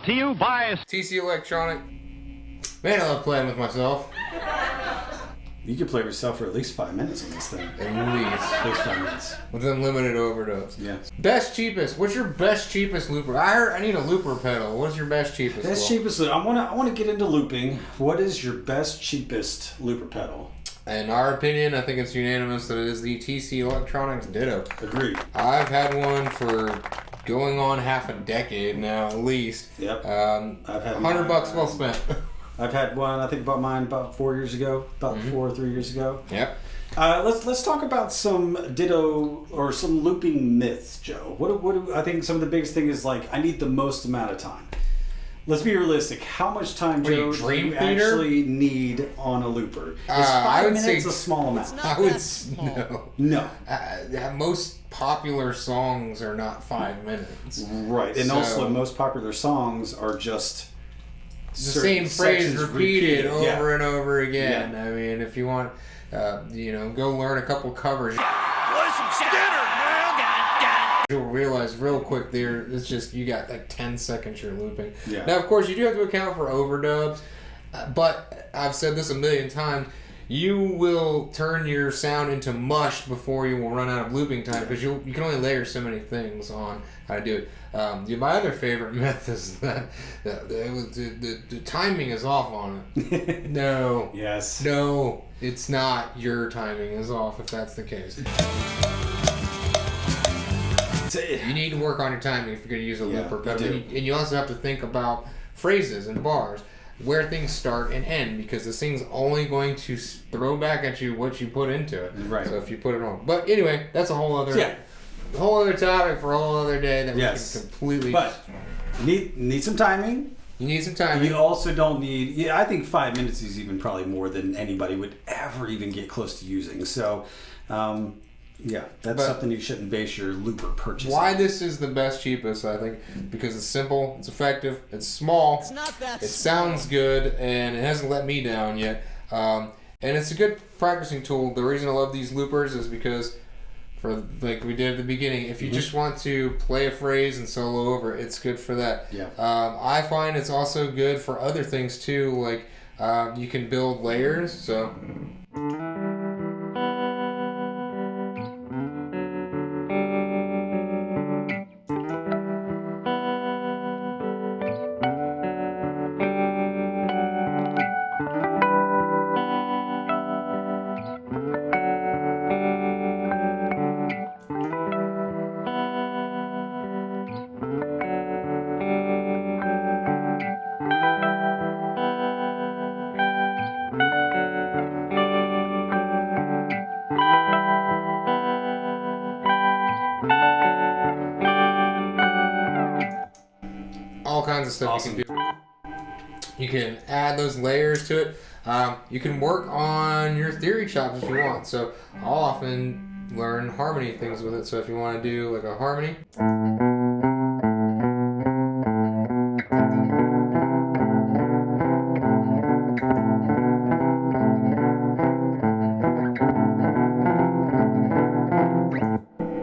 Brought to you by TC Electronic. Man, I love playing with myself. You could play with yourself for at least 5 minutes on this thing. At least 5 minutes. With unlimited overdubs. Yeah. Best cheapest. What's your best cheapest looper? I need a looper pedal. What's your best cheapest? Best cheapest. I want to get into looping. What is your best cheapest looper pedal? In our opinion, I think it's unanimous that it is the TC Electronics Ditto. Agreed. I've had one for going on half a decade now, at least. Yep. I've had $100 well spent. I've had one. I think bought mine about 4 years ago, 4 or 3 years ago. Yep. Let's talk about some Ditto or some looping myths, Joe. What I think some of the biggest thing is like I need the most amount of time. Let's be realistic. How much time, Joe, do you actually need on a looper? Is 5 minutes a small amount? I would no. Most popular songs are not 5 minutes. Right, and also most popular songs are just the same phrase repeated over and over again. Yeah. I mean, if you want, go learn a couple covers. Play some Skinner. You'll realize real quick there, it's just you got like 10 seconds you're looping. Yeah. Now, of course, you do have to account for overdubs, but I've said this a million times. You will turn your sound into mush before you will run out of looping time because you can only layer so many things on how to do it. My other favorite myth is that the timing is off on it. No. Yes. No, it's not. Your timing is off if that's the case. You need to work on your timing if you're going to use a looper pedal. And you also have to think about phrases and bars, where things start and end, because this thing's only going to throw back at you what you put into it. Right. So if you put it on. But anyway, that's a whole other topic for a whole other day that we can completely... But you need some timing. You need some timing. You also don't need... I think 5 minutes is even probably more than anybody would ever even get close to using. So... that's something you shouldn't base your looper purchase on. Why this is the best cheapest, I think, because it's simple, it's effective, it's small, it's not that it sounds good, and it hasn't let me down yet. And it's a good practicing tool. The reason I love these loopers is because, for like we did at the beginning, if you just want to play a phrase and solo over, it's good for that. Yeah. I find it's also good for other things too, like you can build layers. So. All kinds of stuff you can do. You can add those layers to it. You can work on your theory chops if you want. So I'll often learn harmony things with it. So if you want to do like a harmony.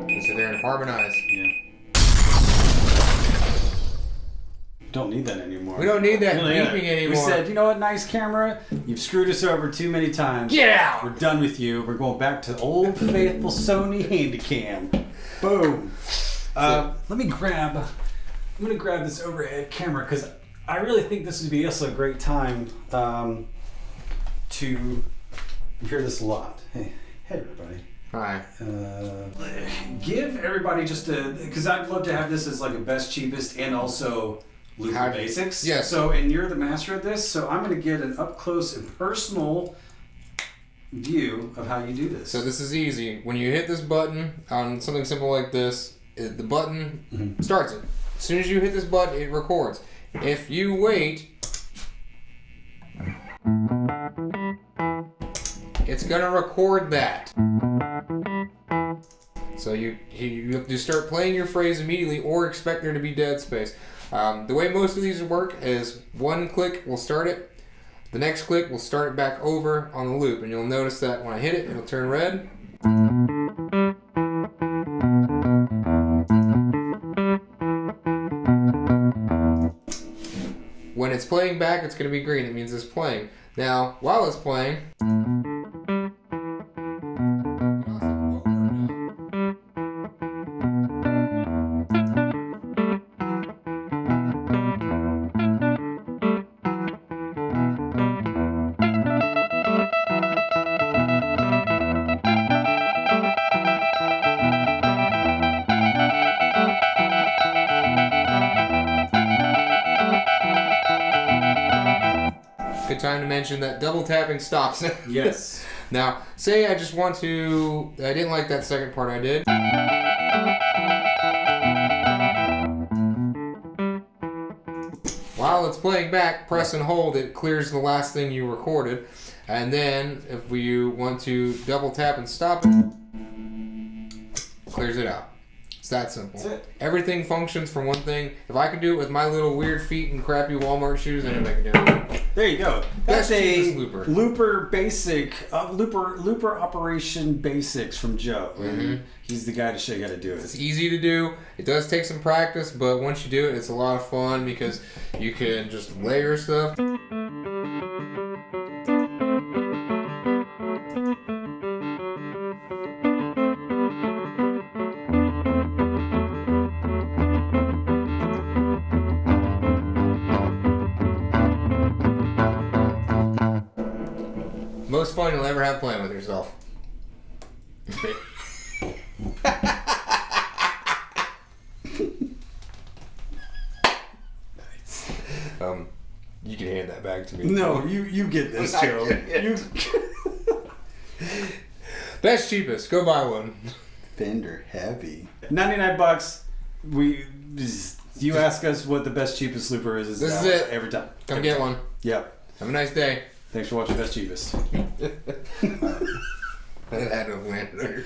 You sit there and harmonize. Yeah. Don't need that anymore. We don't need that beeping anymore. We said, you know what, nice camera, you've screwed us over too many times. Get out! We're done with you. We're going back to old faithful Sony Handycam. Boom. I'm going to grab this overhead camera because I really think this would be also a great time to hear this a lot. Hey everybody. Hi. Give everybody because I'd love to have this as like a best, cheapest, and also looper basics. Yes. So, and you're the master at this, so I'm going to get an up close and personal view of how you do this. So this is easy. When you hit this button on something simple like this, the button starts it. As soon as you hit this button, it records. If you wait, it's gonna record that. So you have to start playing your phrase immediately or expect there to be dead space. The way most of these work is one click will start it, the next click will start it back over on the loop, and you'll notice that when I hit it, it'll turn red. it's playing back, it's going to be green. It means it's playing. Now, while it's playing... Good time to mention that double tapping stops it. Yes. Now, say I just want to... I didn't like that second part I did. While it's playing back, press and hold. It clears the last thing you recorded. And then, if you want to double tap and stop it, clears it out. It's that simple. That's it. Everything functions for one thing. If I can do it with my little weird feet and crappy Walmart shoes, anybody can do it. There you go. That's Best, a cheapest looper. Looper operation basics from Joe. Mm-hmm. He's the guy to show you how to do It's it. easy to do. It does take some practice, but once you do it, it's a lot of fun because you can just layer stuff. Most fun you'll ever have playing with yourself. You can hand that back to me. No, you get this, Joe. Best, cheapest. Go buy one. Fender heavy. $99. You ask us what the best cheapest looper is. This is it. Every time. Come get one. Yep. Have a nice day. Thanks for watching Best Cheapest. I had to land on your